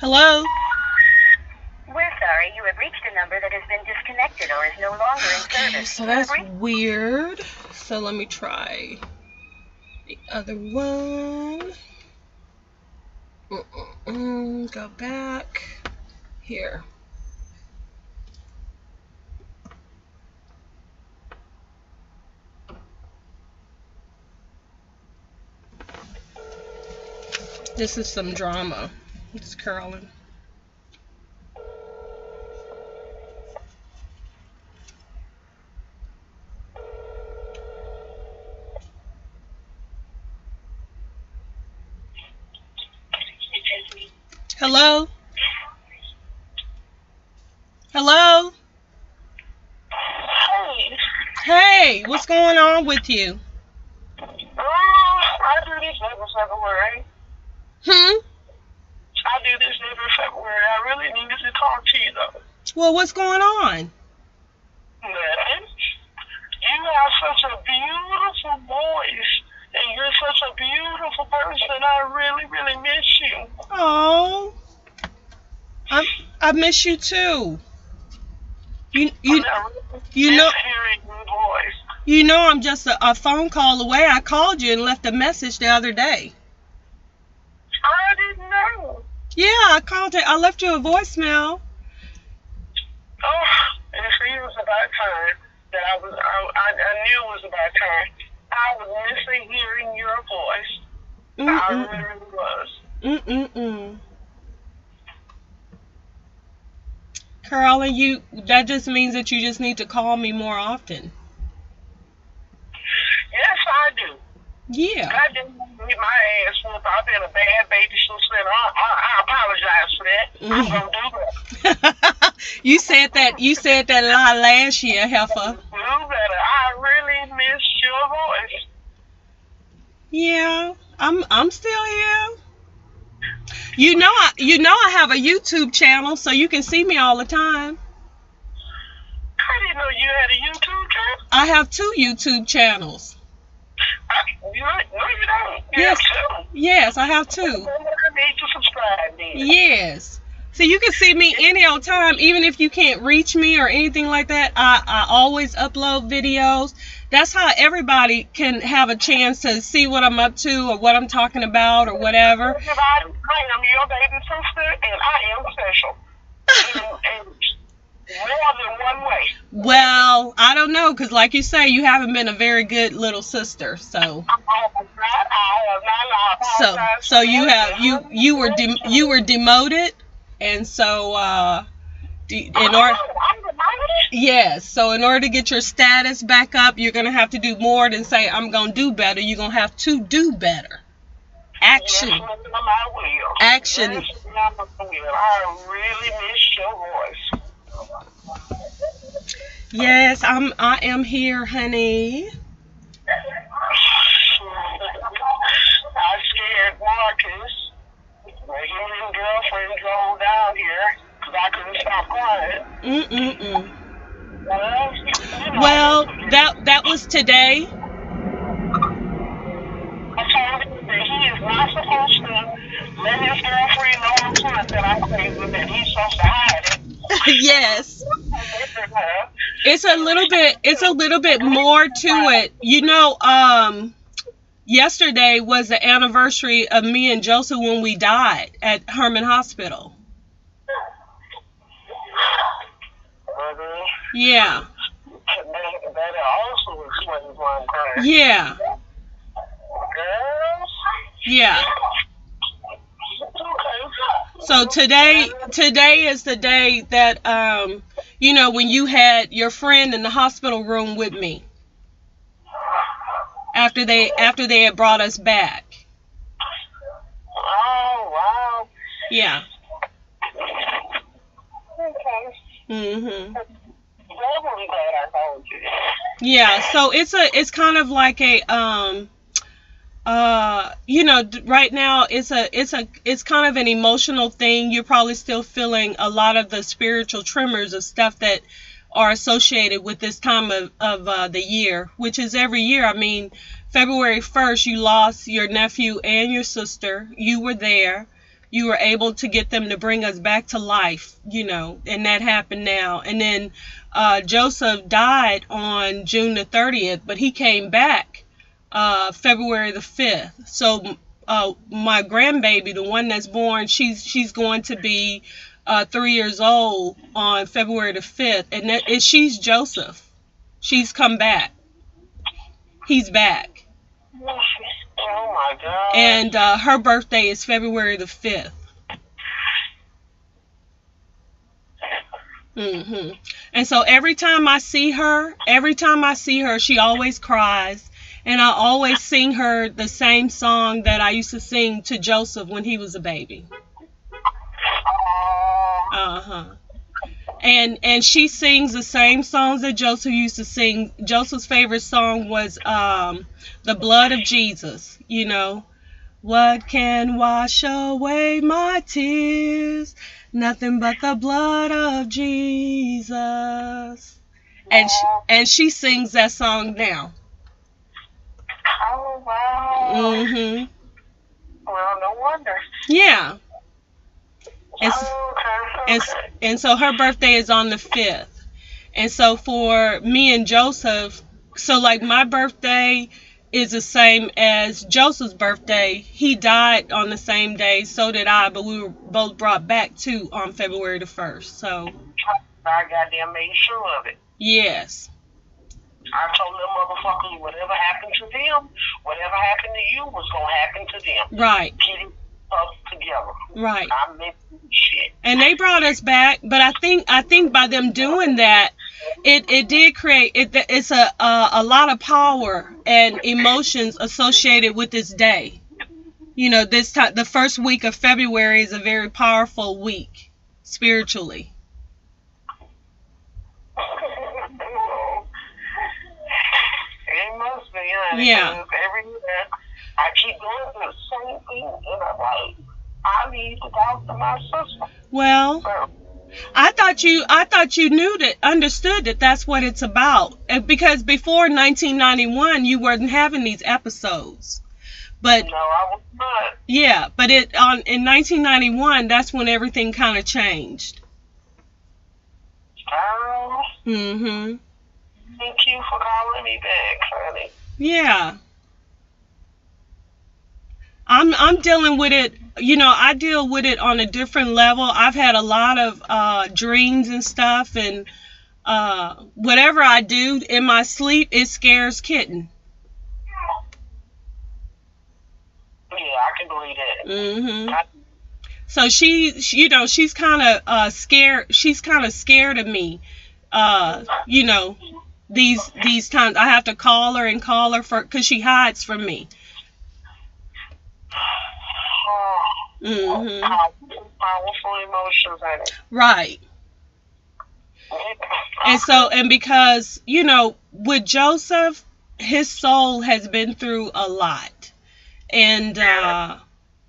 Hello? We're sorry, you have reached a number that has been disconnected or is no longer in Okay, service. so that's weird. So let me try the other one. Go back. Here. This is some drama. It's Carolyn. Hello? Hello? Hey. Hey, what's going on with you? I do this every February. Hmm? I do this every February. I really needed to talk to you, though. Well, what's going on? Nothing. You have such a beautiful voice, and you're such a beautiful person. I really, really miss you. Oh, I miss you too. You know hearing your voice. You know I'm just a phone call away. I called you and left a message the other day. I didn't know. Yeah, I called it. I left you a voicemail. Oh, and see, it was about time that I knew it was about time. I was missing hearing your voice. I really was. Carolyn, that just means that you just need to call me more often. Yes, I do. Yeah. I didn't get my ass whooped. I've been a bad baby since then. I apologize for that. I'm gonna do that. You said that a lot last year, heifer. Do better. I really miss your voice. Yeah, I'm still here. You know I have a YouTube channel, so you can see me all the time. I didn't know you had a YouTube channel. I have 2 YouTube channels. No, you don't. You Yes. have 2. Yes, I have 2. I need to subscribe then. Yes. So you can see me any old time, even if you can't reach me or anything like that. I always upload videos. That's how everybody can have a chance to see what I'm up to or what I'm talking about or whatever. I am your baby sister, and I am special. in more than one way. Well, I don't know, because like you say, you haven't been a very good little sister, so. So you were demoted, and so yes, so in order to get your status back up, you're gonna have to do more than say I'm gonna do better. You're gonna have to do better. Action. Yes, I will. Action. Yes, I will. I really miss your voice. Yes, I am here, honey. I scared Marcus. He and his girlfriend drove down here because I couldn't stop crying. Well, that was today. I told him that he is not supposed to let his girlfriend know in front that I played with it. He's supposed to hide it. Yes. It's a little bit more to it. Yesterday was the anniversary of me and Joseph when we died at Herman Hospital. Yeah. That also explains why I'm crying. Yeah. Girls? Yeah. So today is the day that when you had your friend in the hospital room with me after they had brought us back. Oh, wow. Yeah. Okay. Mhm. I'm really glad I called you. Yeah, so it's kind of like a right now it's kind of an emotional thing. You're probably still feeling a lot of the spiritual tremors of stuff that are associated with this time of the year, which is every year. I mean, February 1st, you lost your nephew and your sister. You were there. you were able to get them to bring us back to life, you know, and that happened now. And then Joseph died on June the 30th, but he came back February the 5th. So my grandbaby, the one that's born, she's going to be 3 years old on February the 5th, and she's Joseph. She's come back. He's back. Oh my God. And her birthday is February the 5th. And so every time I see her, she always cries. And I always sing her the same song that I used to sing to Joseph when he was a baby. And she sings the same songs that Joseph used to sing. Joseph's favorite song was The Blood of Jesus, you know. What can wash away my tears? Nothing but the blood of Jesus. And she sings that song now. Oh, wow. Well, no wonder. Yeah. Okay. And so her birthday is on the 5th. And so for me and Joseph, so like my birthday is the same as Joseph's birthday. He died on the same day, so did I, but we were both brought back too on February the 1st. So I goddamn made sure of it. Yes. I told them motherfuckers whatever happened to them, whatever happened to you was gonna happen to them. Right. Get us together. Right. I meant shit. And they brought us back, but I think by them doing that, it did create it's a lot of power and emotions associated with this day. You know, this time the first week of February is a very powerful week spiritually. It must be, honey. Yeah. Every year I keep going through the same thing, and I'm like, I need to talk to my sister. Well, I thought you understood that that's what it's about, because before 1991 you weren't having these episodes. But no, I was not. Yeah, but in 1991 that's when everything kind of changed. Thank you for calling me back, honey. Yeah. I'm dealing with it, you know, I deal with it on a different level. I've had a lot of dreams and stuff, and whatever I do in my sleep, it scares Kitten. Yeah, I can believe that. So she's kind of scared. She's kind of scared of me. You know, these times I have to call her because she hides from me. Powerful emotions, honey. Right. And because, you know, with Joseph, his soul has been through a lot. And,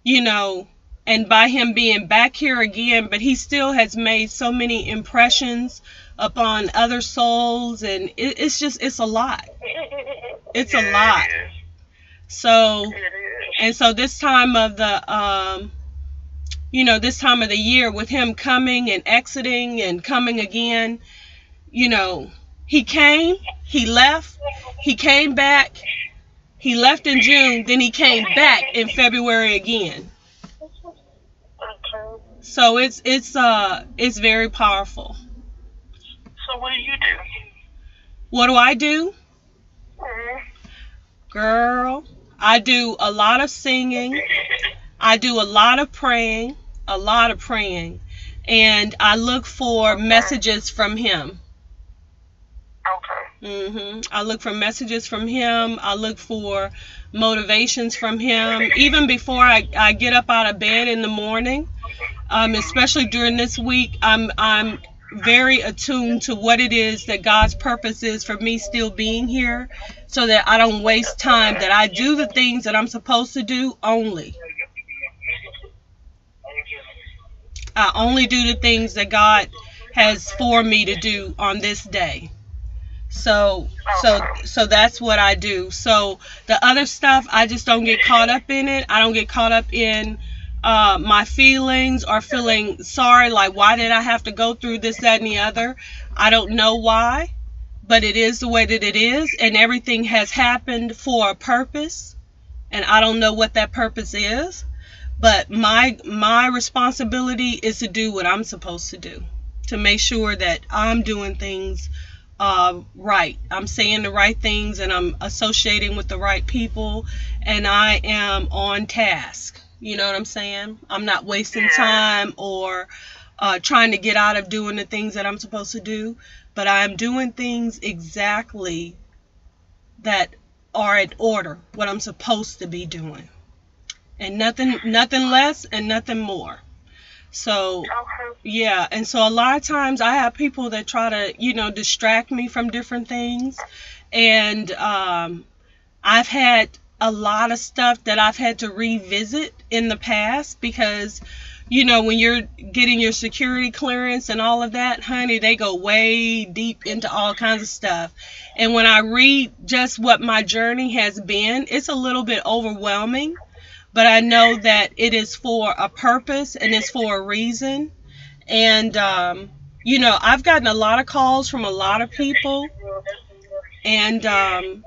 you know, and by him being back here again, but he still has made so many impressions upon other souls, and it's a lot. It's a lot. So, and so this time of the, you know, this time of the year with him coming and exiting and coming again, you know, he came, he left, he came back, he left in June, then he came back in February again. So it's very powerful. So what do you do? What do I do? Girl, I do a lot of singing. I do a lot of praying. And I look for messages from him. Okay. I look for messages from him. I look for motivations from him. Even before I get up out of bed in the morning, especially during this week, I'm very attuned to what it is that God's purpose is for me still being here, so that I don't waste time, that I do the things that I'm supposed to do only. I only do the things that God has for me to do on this day. So that's what I do. So the other stuff, I just don't get caught up in it. I don't get caught up in my feelings or feeling sorry, like why did I have to go through this, that, and the other. I don't know why, but it is the way that it is, and everything has happened for a purpose, and I don't know what that purpose is, but my responsibility is to do what I'm supposed to do, to make sure that I'm doing things right. I'm saying the right things, and I'm associating with the right people, and I am on task. You know what I'm saying? I'm not wasting time or trying to get out of doing the things that I'm supposed to do, but I'm doing things exactly that are in order, what I'm supposed to be doing, and nothing less and nothing more. So yeah, and so a lot of times I have people that try to, you know, distract me from different things, and I've had a lot of stuff that I've had to revisit in the past, because, you know, when you're getting your security clearance and all of that, honey, they go way deep into all kinds of stuff. And when I read just what my journey has been, it's a little bit overwhelming. But I know that it is for a purpose and it's for a reason. And, you know, I've gotten a lot of calls from a lot of people. And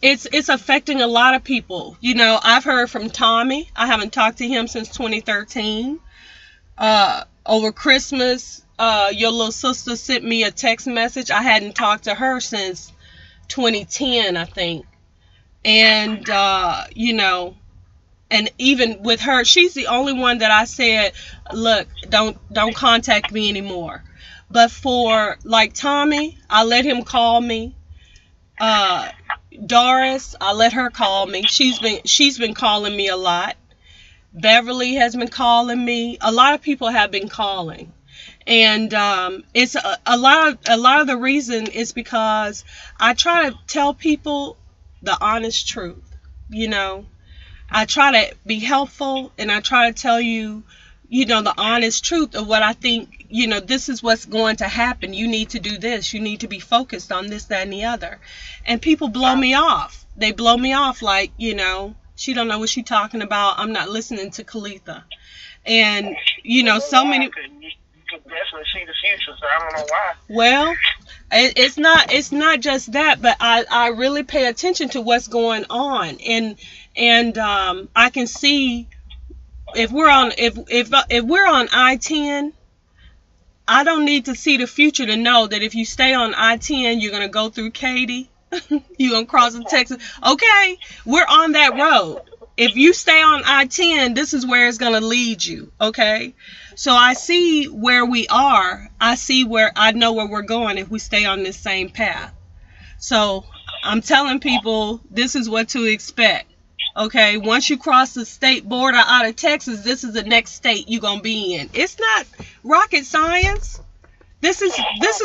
it's affecting a lot of people. You know, I've heard from Tommy. I haven't talked to him since 2013. Over Christmas, your little sister sent me a text message. I hadn't talked to her since 2010, I think. And, you know, and even with her, she's the only one that I said, look, don't contact me anymore. But for, like, Tommy, I let him call me. Doris, I let her call me. She's been calling me a lot. Beverly has been calling me. A lot of people have been calling. And it's a lot of the reason is because I try to tell people the honest truth. You know, I try to be helpful, and I try to tell you, you know, the honest truth of what I think, you know, this is what's going to happen. You need to do this. You need to be focused on this, that, and the other. And people blow me off. They blow me off like, you know, she don't know what she's talking about. I'm not listening to Kalitha. And, you know, so many... You can definitely see the future, so I don't know why. Well, it's not just that, but I really pay attention to what's going on, and I can see if we're on I-10, I don't need to see the future to know that if you stay on I-10, you're gonna go through Katy, you're gonna cross the Texas. Okay, we're on that road. If you stay on I-10, this is where it's gonna lead you. Okay. So I see where we are. I know where we're going if we stay on this same path. So I'm telling people this is what to expect. Okay, once you cross the state border out of Texas, this is the next state you're gonna be in. It's not rocket science. This is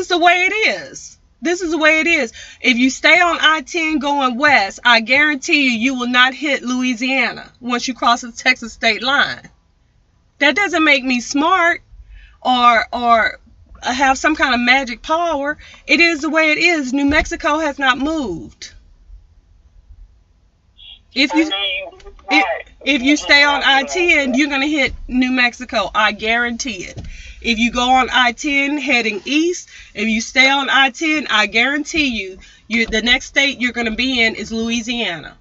the way it is. This is the way it is. If you stay on I-10 going west, I guarantee you will not hit Louisiana once you cross the Texas state line. That doesn't make me smart or have some kind of magic power. It is the way it is. New Mexico has not moved. If you stay on I-10, you're going to hit New Mexico. I guarantee it. If you go on I-10 heading east, if you stay on I-10, I guarantee you, the next state you're going to be in is Louisiana.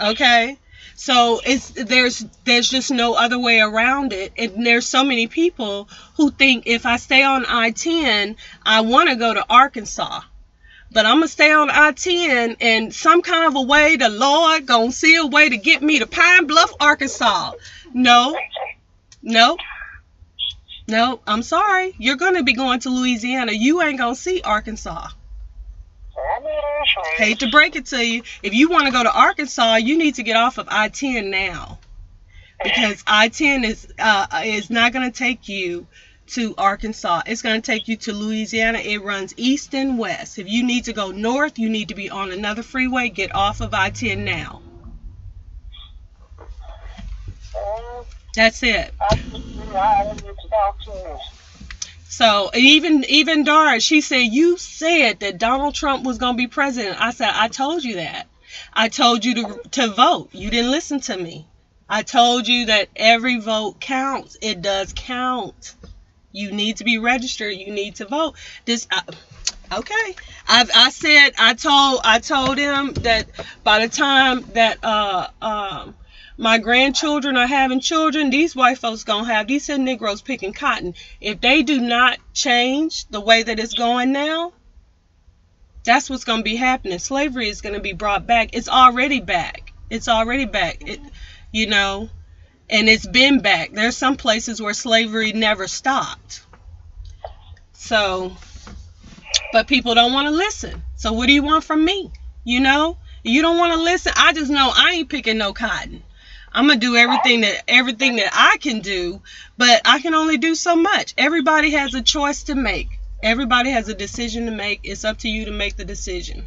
Okay? So there's just no other way around it. And there's so many people who think if I stay on I-10, I want to go to Arkansas. But I'm going to stay on I-10, and some kind of a way, the Lord going to see a way to get me to Pine Bluff, Arkansas. No, I'm sorry. You're going to be going to Louisiana. You ain't going to see Arkansas. Hate to break it to you. If you want to go to Arkansas, you need to get off of I-10 now. Because I-10 is not going to take you to Arkansas. It's going to take you to Louisiana. It runs east and west. If you need to go north, you need to be on another freeway. Get off of I-10 now. That's it. So even Doris, she said, you said that Donald Trump was going to be president. I said, I told you that. I told you to vote. You didn't listen to me. I told you that every vote counts. It does count. You need to be registered. You need to vote. Okay. I told him that by the time that my grandchildren are having children, these white folks gonna have these here Negroes picking cotton. If they do not change the way that it's going now, that's what's gonna be happening. Slavery is gonna be brought back. It's already back. It's already back. You know, and it's been back. There's some places where slavery never stopped. So, but people don't want to listen. So what do you want from me? You know, you don't want to listen. I just know I ain't picking no cotton. I'm gonna do everything that I can do, but I can only do so much. Everybody has a choice to make. Everybody has a decision to make. It's up to you to make the decision.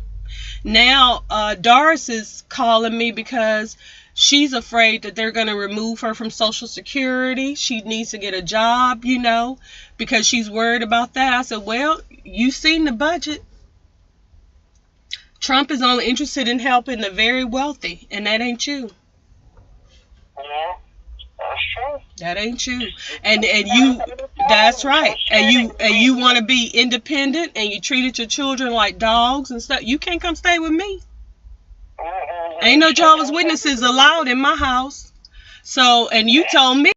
Now, Doris is calling me because she's afraid that they're going to remove her from Social Security. She needs to get a job, you know, because she's worried about that. I said, well, you've seen the budget. Trump is only interested in helping the very wealthy, and that ain't you. Yeah, that's true. That ain't you. And you, that's right. And you want to be independent, and you treated your children like dogs and stuff. You can't come stay with me. Ain't no Jehovah's Witnesses allowed in my house. So, and you told me